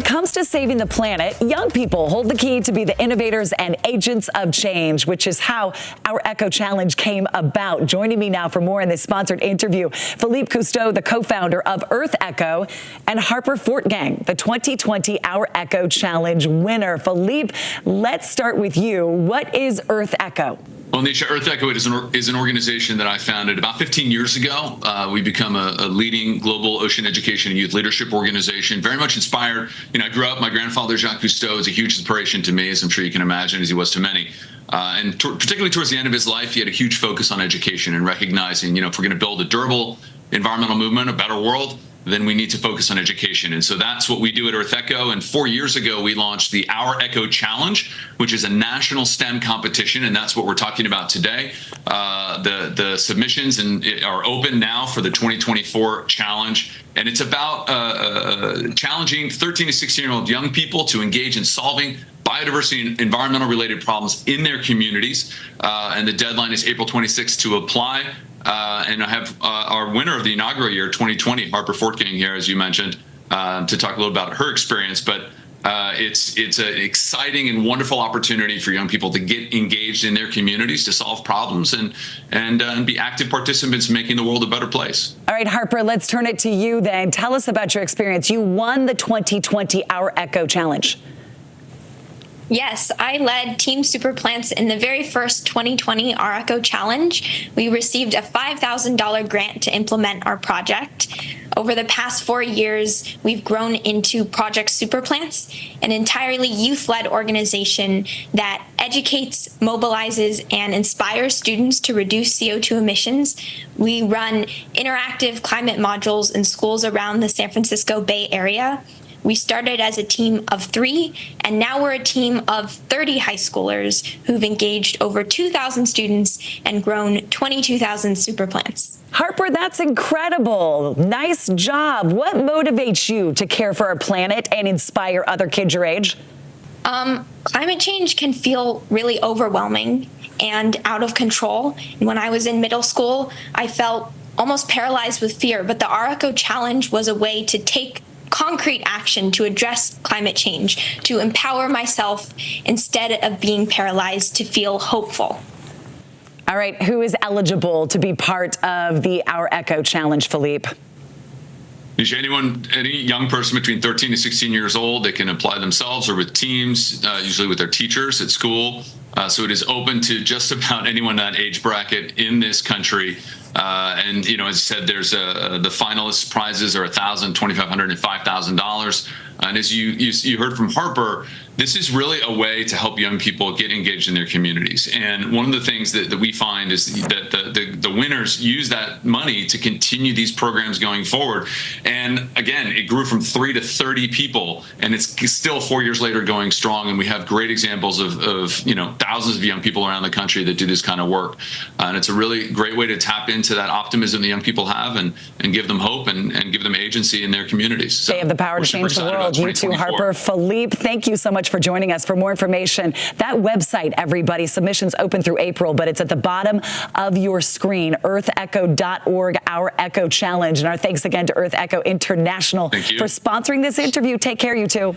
comes to saving the planet, young people hold the key to be the innovators and agents of change, which is how our Echo Challenge came about. Joining me now for more in this sponsored interview, Philippe Cousteau, the co-founder of EarthEcho, and Harper Fortgang, the 2020 OurEcho Challenge winner. Philippe, let's start with you. What is EarthEcho? Well, Nisha, EarthEcho is an organization that I founded about 15 years ago. We become a leading global ocean education and youth leadership organization, very much inspired. I grew up, my grandfather, Jacques Cousteau, is a huge inspiration to me, as I'm sure you can imagine, as he was to many. And particularly towards the end of his life, he had a huge focus on education and recognizing, if we're going to build a durable environmental movement, a better world, then we need to focus on education. And so that's what we do at EarthEcho. And 4 years ago, we launched the OurEcho Challenge, which is a national STEM competition. And that's what we're talking about today. The submissions are open now for the 2024 challenge. And it's about challenging 13 to 16-year-old young people to engage in solving biodiversity and environmental related problems in their communities. And the deadline is April 26th to apply. And I have our winner of the inaugural year, 2020, Harper Fortgang here, as you mentioned, to talk a little about her experience. But it's an exciting and wonderful opportunity for young people to get engaged in their communities, to solve problems, and be active participants in making the world a better place. All right, Harper, let's turn it to you then. Tell us about your experience. You won the 2020 OurEcho Challenge. Yes, I led Team Superplants in the very first 2020 OurEcho Challenge. We received a $5,000 grant to implement our project. Over the past 4 years, we've grown into Project Superplants, an entirely youth-led organization that educates, mobilizes, and inspires students to reduce CO2 emissions. We run interactive climate modules in schools around the San Francisco Bay Area. We started as a team of 3, and now we're a team of 30 high schoolers who've engaged over 2,000 students and grown 22,000 superplants. Harper, that's incredible. Nice job. What motivates you to care for our planet and inspire other kids your age? Climate change can feel really overwhelming and out of control. And when I was in middle school, I felt almost paralyzed with fear, but the OurEcho Challenge was a way to take concrete action to address climate change, to empower myself instead of being paralyzed, to feel hopeful. All right, who is eligible to be part of the OurEcho Challenge, Philippe? Any young person between 13 to 16 years old, they can apply themselves or with teams, usually with their teachers at school. So it is open to just about anyone in that age bracket in this country. And, as I said, there's the finalist prizes are $1,000, $2,500, and $5,000. And as you heard from Harper, this is really a way to help young people get engaged in their communities. And one of the things that we find is that the winners use that money to continue these programs going forward. And again, it grew from 3 to 30 people, and it's still 4 years later going strong. And we have great examples of thousands of young people around the country that do this kind of work. And it's a really great way to tap into that optimism that young people have and give them hope and give them agency in their communities. So they have the power to change the world. You too, Harper. Philippe, thank you so much for joining us. For more information, that website, everybody, submissions open through April, but it's at the bottom of your screen, earthecho.org, OurEcho Challenge. And our thanks again to EarthEcho International for sponsoring this interview. Take care, you two.